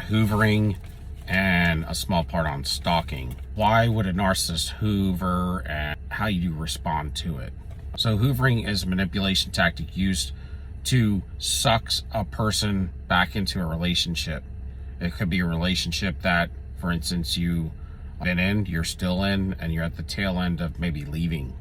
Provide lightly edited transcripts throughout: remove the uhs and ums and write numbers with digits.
hoovering and a small part on stalking. Why would a narcissist hoover and how you respond to it? So hoovering is a manipulation tactic used to suck a person back into a relationship. It could be a relationship that, for instance, you've been in, you're still in, and you're at the tail end of maybe leaving.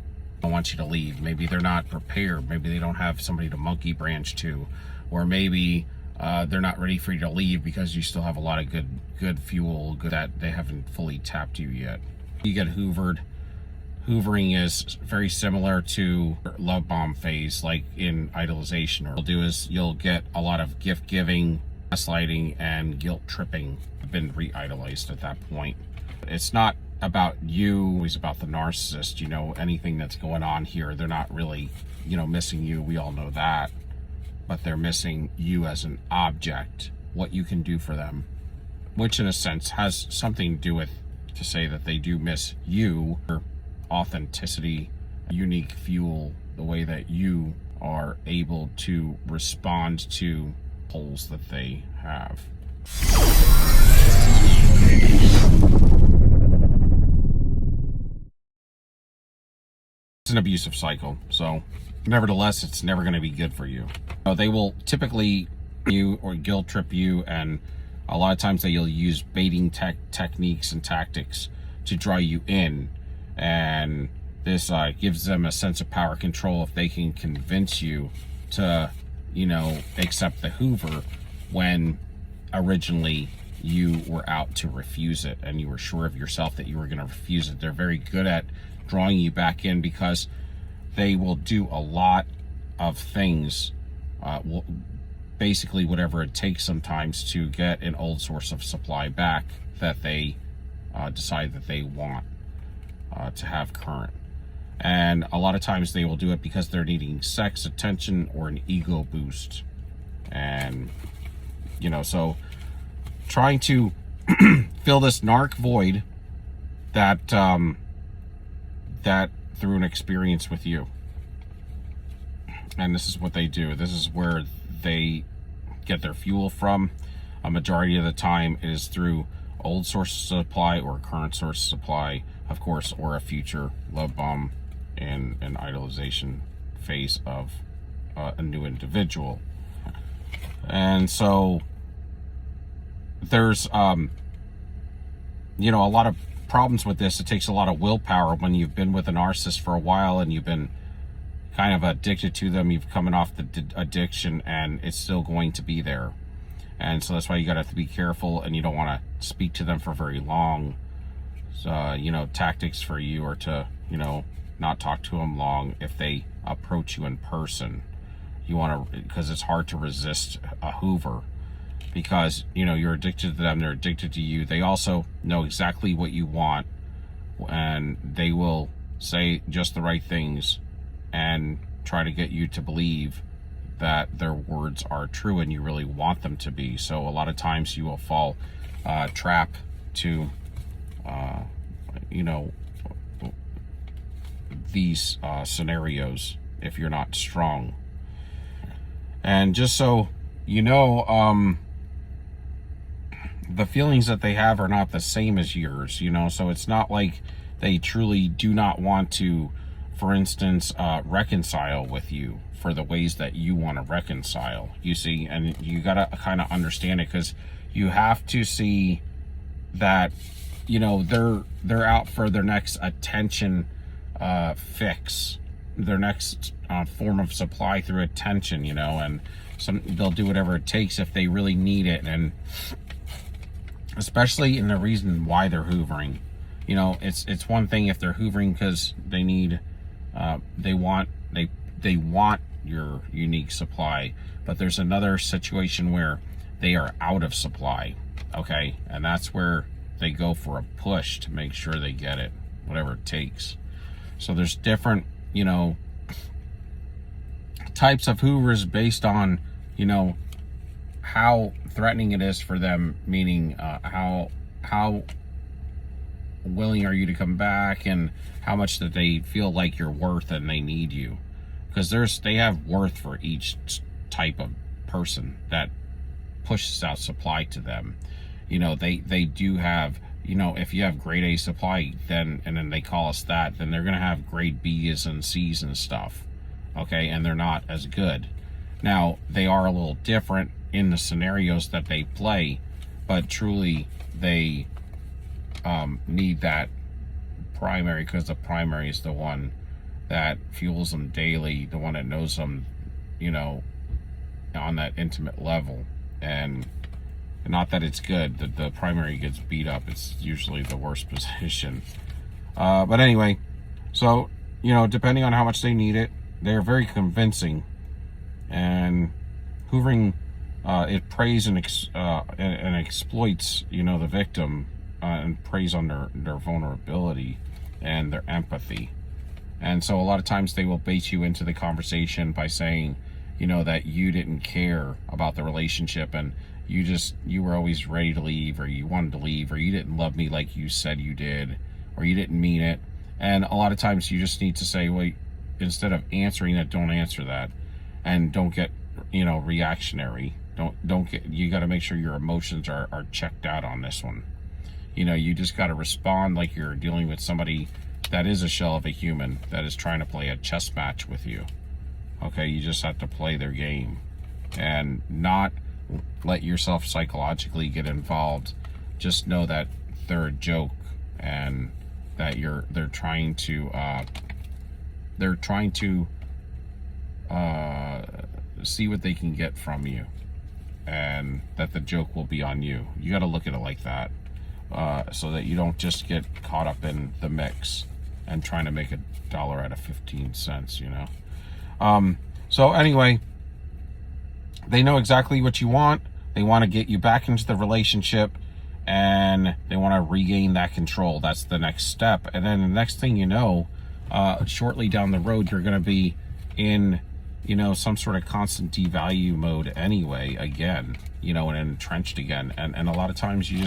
Don't want you to leave. Maybe they're not prepared. Maybe they don't have somebody to monkey branch to, or maybe they're not ready for you to leave because you still have a lot of good fuel that they haven't fully tapped you yet. You get hoovered. Hoovering is very similar to love bomb phase, like in idolization. Or what you'll do is you'll get a lot of gift giving, gaslighting, and guilt tripping. I've been re-idolized at that point. It's not about you, it's about the narcissist. You know, anything that's going on here, they're not really, missing you. We all know that. But they're missing you as an object, what you can do for them, which in a sense has something to do with to say that they do miss you, your authenticity, unique fuel, the way that you are able to respond to holes that they have. It's an abusive cycle, so nevertheless, it's never going to be good for you. They will typically you or guilt trip you, and a lot of times they'll use baiting techniques and tactics to draw you in, and this gives them a sense of power control if they can convince you to, accept the Hoover when originally you were out to refuse it and you were sure of yourself that you were going to refuse it. They're very good at drawing you back in because they will do a lot of things, basically whatever it takes sometimes to get an old source of supply back that they decide that they want to have current. And a lot of times they will do it because they're needing sex, attention, or an ego boost. And, so trying to fill this narc void that through an experience with you. And this is what they do. This is where they get their fuel from. A majority of the time it is through old source of supply or current source of supply, of course, or a future love bomb and an idolization phase of a new individual. And so there's a lot of problems with this. It takes a lot of willpower when you've been with a narcissist for a while and you've been kind of addicted to them. You've coming off the addiction and it's still going to be there. And so that's why you got to have to be careful, and you don't want to speak to them for very long. So, tactics for you are to, not talk to them long if they approach you in person. You want to, because it's hard to resist a Hoover, because, you're addicted to them, they're addicted to you. They also know exactly what you want, and they will say just the right things and try to get you to believe that their words are true and you really want them to be. So a lot of times you will fall trap to, these scenarios if you're not strong. And just so the feelings that they have are not the same as yours, so it's not like they truly do not want to, for instance, reconcile with you for the ways that you want to reconcile, you see. And you got to kind of understand it, because you have to see that, they're out for their next attention fix, their next form of supply through attention, and they'll do whatever it takes if they really need it. And especially in the reason why they're hoovering, it's one thing if they're hoovering because they need, they want your unique supply, but there's another situation where they are out of supply, okay? And that's where they go for a push to make sure they get it, whatever it takes. So there's different, types of hoovers based on, how threatening it is for them, meaning how willing are you to come back, and how much that they feel like you're worth and they need you. Because they have worth for each type of person that pushes out supply to them. they do have, if you have grade A supply, then they call us that, then they're going to have grade B's and C's and stuff. Okay, and they're not as good. Now, they are a little different in the scenarios that they play, but truly they need that primary, because the primary is the one that fuels them daily, the one that knows them, on that intimate level. And not that it's good, the primary gets beat up. It's usually the worst position. But anyway, so, depending on how much they need it, they're very convincing. And hoovering, it preys and exploits, the victim, and preys on their vulnerability and their empathy. And so a lot of times they will bait you into the conversation by saying, that you didn't care about the relationship, and you were always ready to leave, or you wanted to leave, or you didn't love me like you said you did, or you didn't mean it. And a lot of times you just need to say, wait, instead of answering that, don't answer that, and don't get, reactionary. Don't get, you got to make sure your emotions are checked out on this one. You just got to respond like you're dealing with somebody that is a shell of a human that is trying to play a chess match with you. Okay, you just have to play their game and not let yourself psychologically get involved. Just know that they're a joke, and that they're trying to see what they can get from you, and that the joke will be on you. You got to look at it like that, so that you don't just get caught up in the mix and trying to make $1 out of 15 cents, So anyway, they know exactly what you want. They want to get you back into the relationship, and they want to regain that control. That's the next step. And then the next thing you know, shortly down the road, you're going to be in, some sort of constant devalue mode anyway, again, and entrenched again. And a lot of times you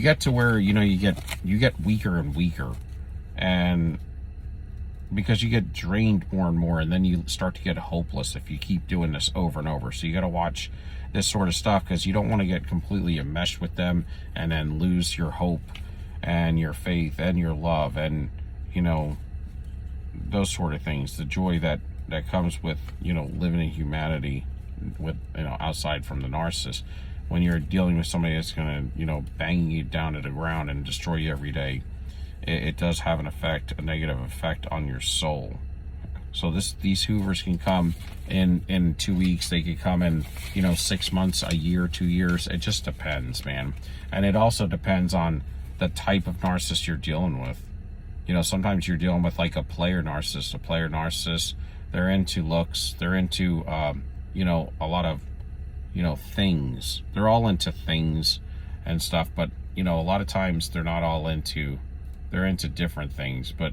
get to where, you get weaker and weaker, and because you get drained more and more, and then you start to get hopeless if you keep doing this over and over. So you got to watch this sort of stuff, because you don't want to get completely enmeshed with them and then lose your hope and your faith and your love and, those sort of things. The joy that comes with, living in humanity with, outside from the narcissist. When you're dealing with somebody that's going to, bang you down to the ground and destroy you every day, it does have an effect, a negative effect on your soul. So these hoovers can come in 2 weeks. They could come in, 6 months, a year, 2 years. It just depends, man. And it also depends on the type of narcissist you're dealing with. Sometimes you're dealing with like a player narcissist. A player narcissist, they're into looks. They're into, a lot of, things. They're all into things and stuff. But, a lot of times they're not all into, they're into different things. But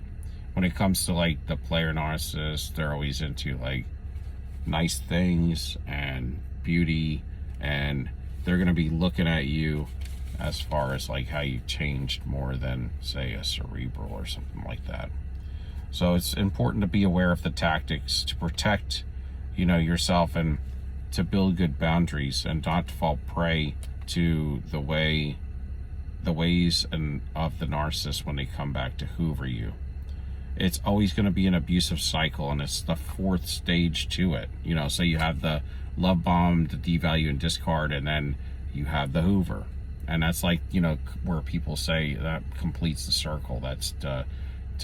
when it comes to like the player narcissist, they're always into like nice things and beauty, and they're going to be looking at you as far as like how you changed more than say a cerebral or something like that. So it's important to be aware of the tactics to protect, yourself, and to build good boundaries, and not to fall prey to the ways and of the narcissist when they come back to hoover you. It's always going to be an abusive cycle, and it's the fourth stage to it. So you have the love bomb, the devalue and discard, and then you have the hoover. And that's like, where people say that completes the circle. That's to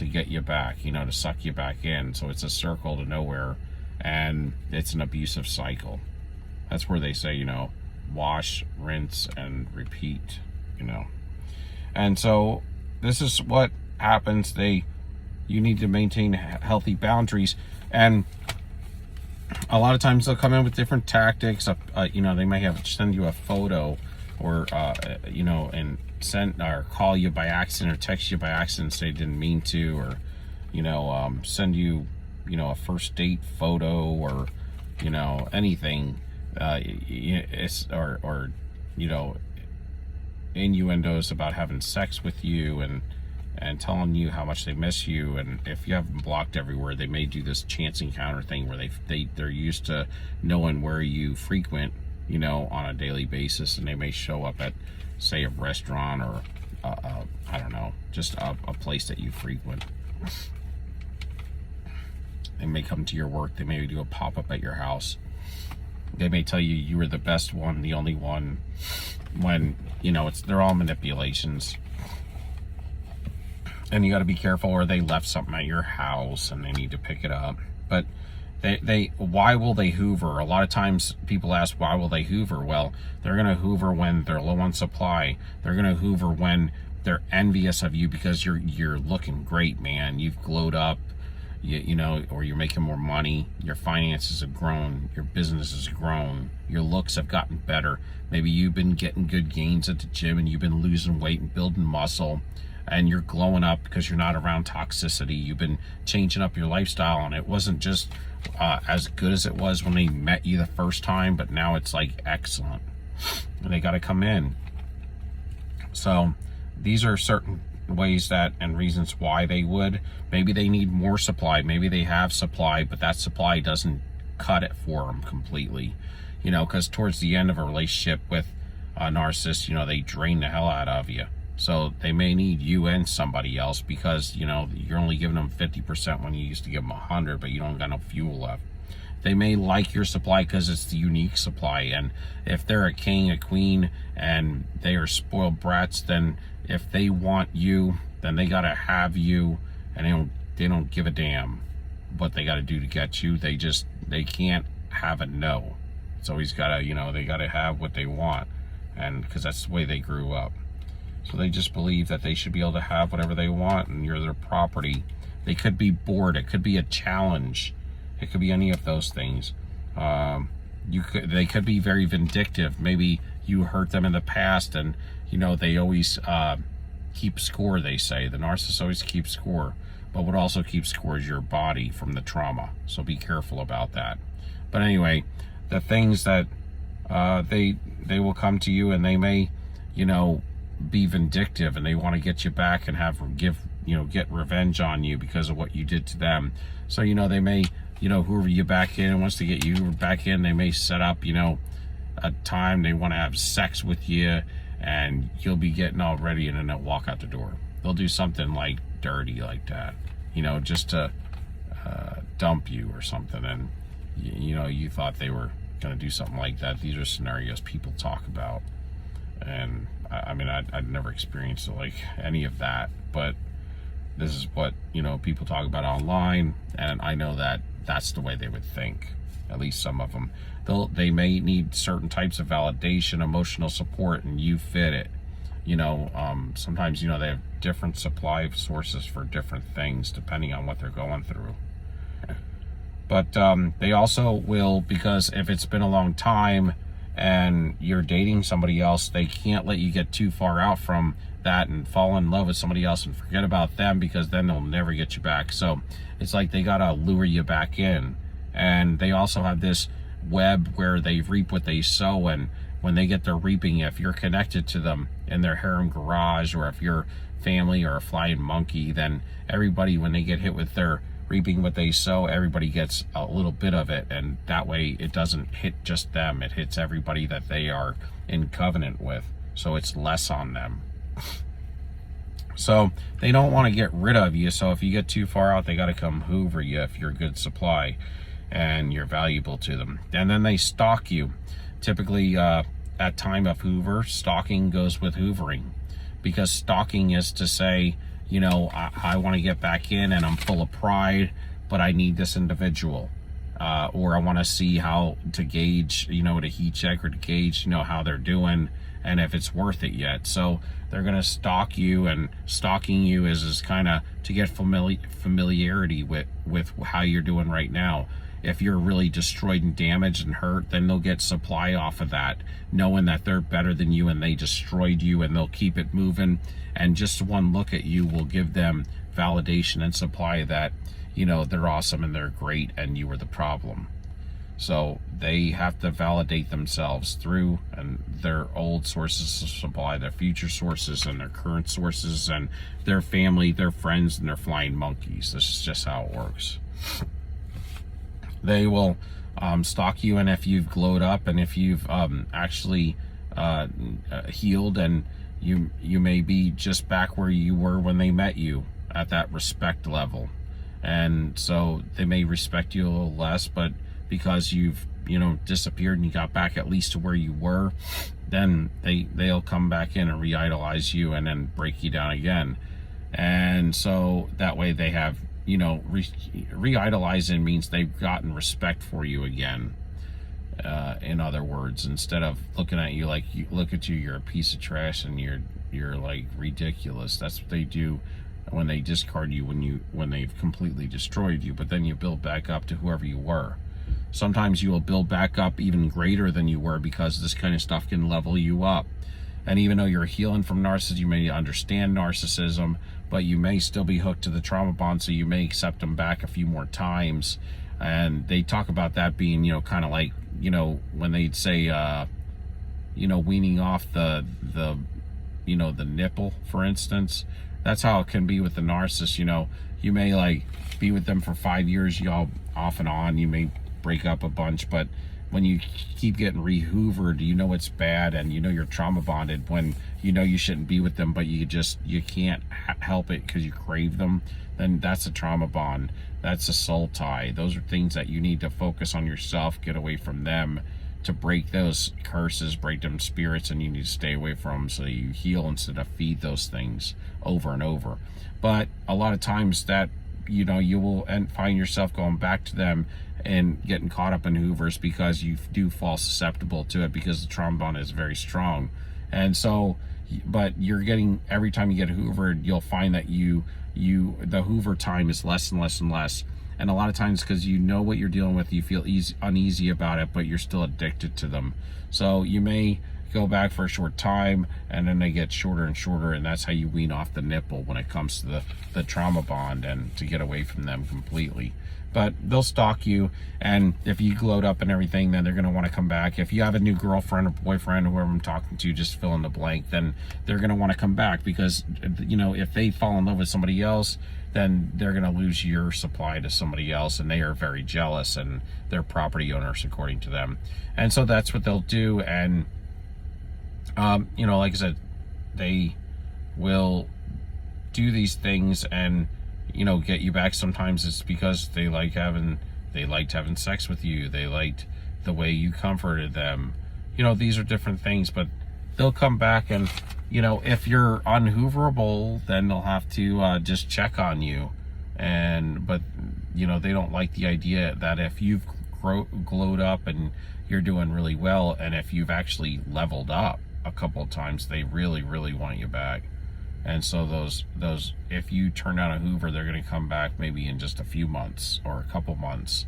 get you back, to suck you back in. So it's a circle to nowhere, and it's an abusive cycle. That's where they say, wash, rinse, and repeat, And so this is what happens. You need to maintain healthy boundaries, and a lot of times they'll come in with different tactics. They might send you a photo, or and send or call you by accident, or text you by accident, say they didn't mean to, or send you a first date photo, or anything, or innuendos about having sex with you, and telling you how much they miss you. And if you have them blocked everywhere, they may do this chance encounter thing where they're used to knowing where you frequent, on a daily basis, and they may show up at say a restaurant or I don't know, just a place that you frequent. They may come to your work. They may do a pop-up at your house. They may tell you you were the best one, the only one, when, you know, they're all manipulations. And you got to be careful, or they left something at your house and they need to pick it up. But why will they hoover? A lot of times people ask, why will they hoover? Well, they're going to hoover when they're low on supply. They're going to hoover when they're envious of you because you're looking great, man. You've glowed up, you know, or you're making more money. Your finances have grown. Your business has grown. Your looks have gotten better. Maybe you've been getting good gains at the gym and you've been losing weight and building muscle, and you're glowing up because you're not around toxicity. You've been changing up your lifestyle, and it wasn't just as good as it was when they met you the first time, but now it's like excellent. And they got to come in. So these are certain ways that and reasons why they would. Maybe they need more supply. Maybe they have supply, but that supply doesn't cut it for them completely. You know, because towards the end of a relationship with a narcissist, you know, they drain the hell out of you. So they may need you and somebody else because, you know, you're only giving them 50% when you used to give them 100, but you don't got no fuel left. They may like your supply because it's the unique supply. And if they're a king, a queen, and they are spoiled brats, then if they want you, then they got to have you, and they don't give a damn what they got to do to get you. They can't have a no. It's always got to, you know, they got to have what they want, and because that's the way they grew up. So they just believe that they should be able to have whatever they want, and you're their property. They could be bored. It could be a challenge. It could be any of those things. They could be very vindictive. Maybe you hurt them in the past, and you know they always keep score. They say the narcissist always keeps score, but what also keeps score is your body from the trauma. So be careful about that. But anyway, the things that they will come to you, and they may, you know, be vindictive, and they want to get you back and get revenge on you because of what you did to them. So, you know, they may, you know, hoover you back in, and once they get you back in, they may set up, you know, a time they want to have sex with you, and you'll be getting all ready, and then they'll walk out the door. They'll do something like dirty like that, you know, just to dump you or something. And you know, you thought they were going to do something like that. These are scenarios people talk about, and I mean, I'd never experienced like any of that, but this is what, you know, people talk about online, and I know that that's the way they would think. At least some of them. They may need certain types of validation, emotional support, and you fit it. You know, sometimes, you know, they have different supply sources for different things depending on what they're going through. But they also will, because if it's been a long time and you're dating somebody else, they can't let you get too far out from that and fall in love with somebody else and forget about them, because then they'll never get you back. So it's like they gotta lure you back in. And they also have this web where they reap what they sow, and when they get their reaping, if you're connected to them in their harem garage, or if you're family or a flying monkey, then everybody, when they get hit with their reaping what they sow, everybody gets a little bit of it, and that way it doesn't hit just them, it hits everybody that they are in covenant with, so it's less on them. So they don't want to get rid of you, so if you get too far out, they got to come hoover you if you're a good supply and you're valuable to them. And then they stalk you. Typically at time of hoover, stalking goes with hoovering, because stalking is to say, you know, I want to get back in and I'm full of pride, but I need this individual. Or I want to see how to gauge, you know, to heat check or to gauge, you know, how they're doing and if it's worth it yet. So they're going to stalk you, and stalking you is kind of to get familiarity with how you're doing right now. If you're really destroyed and damaged and hurt, then they'll get supply off of that, knowing that they're better than you and they destroyed you, and they'll keep it moving. And just one look at you will give them validation and supply that, you know, they're awesome and they're great and you were the problem. So they have to validate themselves through and their old sources of supply, their future sources and their current sources, and their family, their friends, and their flying monkeys. This is just how it works. They will stalk you, and if you've glowed up and if you've actually healed, and you may be just back where you were when they met you, at that respect level. And so they may respect you a little less, but because you've disappeared and you got back at least to where you were, then they'll come back in and re-idolize you and then break you down again. And so that way they have, re-idolizing means they've gotten respect for you again. In other words, instead of looking at you like, you're a piece of trash and you're like ridiculous. That's what they do when they discard you, when they've completely destroyed you. But then you build back up to whoever you were. Sometimes you will build back up even greater than you were, because this kind of stuff can level you up. And even though you're healing from narcissism, you may understand narcissism, but you may still be hooked to the trauma bond, so you may accept them back a few more times. And they talk about that being, kind of like, when they'd say, weaning off the nipple, for instance. That's how it can be with the narcissist. You may like be with them for 5 years, y'all off and on. You may break up a bunch, but when you keep getting re-hoovered, it's bad, and you're trauma bonded when you shouldn't be with them, but you can't help it because you crave them. Then that's a trauma bond. That's a soul tie. Those are things that you need to focus on yourself, get away from them, to break those curses, break them spirits, and you need to stay away from them so that you heal instead of feed those things over and over. But a lot of times that you will find yourself going back to them and getting caught up in hoovers, because you do fall susceptible to it, because the trauma bond is very strong. And so, but you're getting, every time you get hoovered, you'll find that the hoover time is less and less and less. And a lot of times, because what you're dealing with, you feel uneasy about it, but you're still addicted to them. So you may go back for a short time, and then they get shorter and shorter, and that's how you wean off the nipple when it comes to the trauma bond, and to get away from them completely. But they'll stalk you, and if you glowed up and everything, then they're going to want to come back. If you have a new girlfriend or boyfriend, whoever I'm talking to, just fill in the blank, then they're going to want to come back, because if they fall in love with somebody else, then they're going to lose your supply to somebody else, and they are very jealous, and they're property owners according to them. And so that's what they'll do. And like I said, they will do these things and get you back. Sometimes it's because they liked having sex with you. They liked the way you comforted them. These are different things, but they'll come back, and if you're unhooverable, then they'll have to just check on you. But they don't like the idea that if you've glowed up and you're doing really well, and if you've actually leveled up a couple of times, they really, really want you back. And so those if you turn down a hoover, they're going to come back maybe in just a few months or a couple months.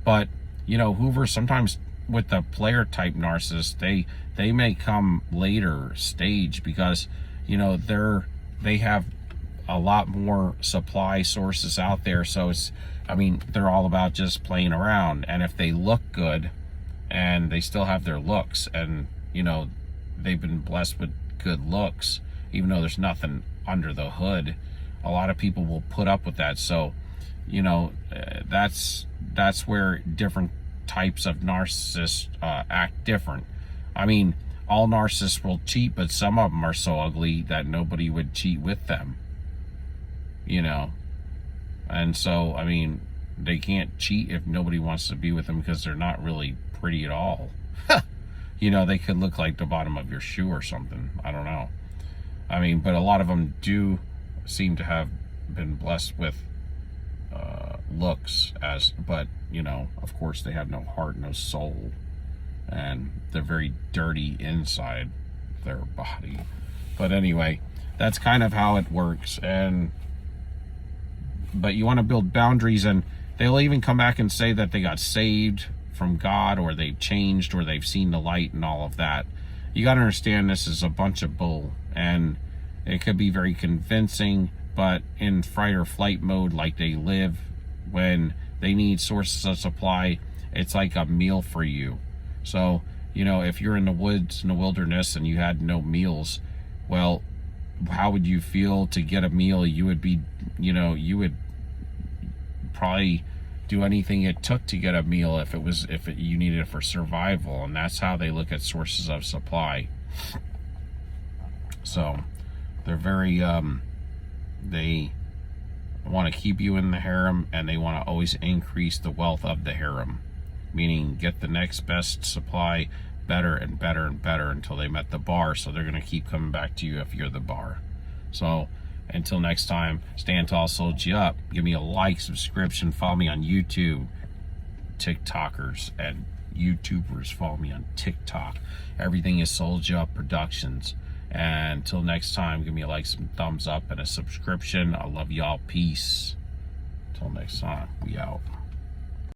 But hoover, sometimes with the player type narcissist, they may come later stage, because they have a lot more supply sources out there. So they're all about just playing around. And if they look good and they still have their looks, and they've been blessed with good looks, even though there's nothing under the hood, a lot of people will put up with that. So that's where different types of narcissists act different. All narcissists will cheat, but some of them are so ugly that nobody would cheat with them. And so they can't cheat if nobody wants to be with them, because they're not really pretty at all. They could look like the bottom of your shoe or something. I don't know. But a lot of them do seem to have been blessed with looks, but of course they have no heart, no soul, and they're very dirty inside their body. But anyway, that's kind of how it works. But you want to build boundaries, and they'll even come back and say that they got saved from God, or they've changed, or they've seen the light, and all of that. You got to understand, this is a bunch of bull, and it could be very convincing, but in fight or flight mode, like they live, when they need sources of supply, it's like a meal for you. So if you're in the woods, in the wilderness, and you had no meals, well, how would you feel to get a meal? You would be, you would probably do anything it took to get a meal if you needed it for survival. And that's how they look at sources of supply. So they're very they want to keep you in the harem, and they want to always increase the wealth of the harem, meaning get the next best supply, better and better and better, until they met the bar. So they're going to keep coming back to you if you're the bar. So until next time, stand tall, sold you up. Give me a like, subscription, follow me on YouTube. TikTokers and YouTubers, follow me on TikTok. Everything is Sold You Up Productions. And until next time, give me a like, some thumbs up, and a subscription. I love y'all. Peace. Until next time, we out.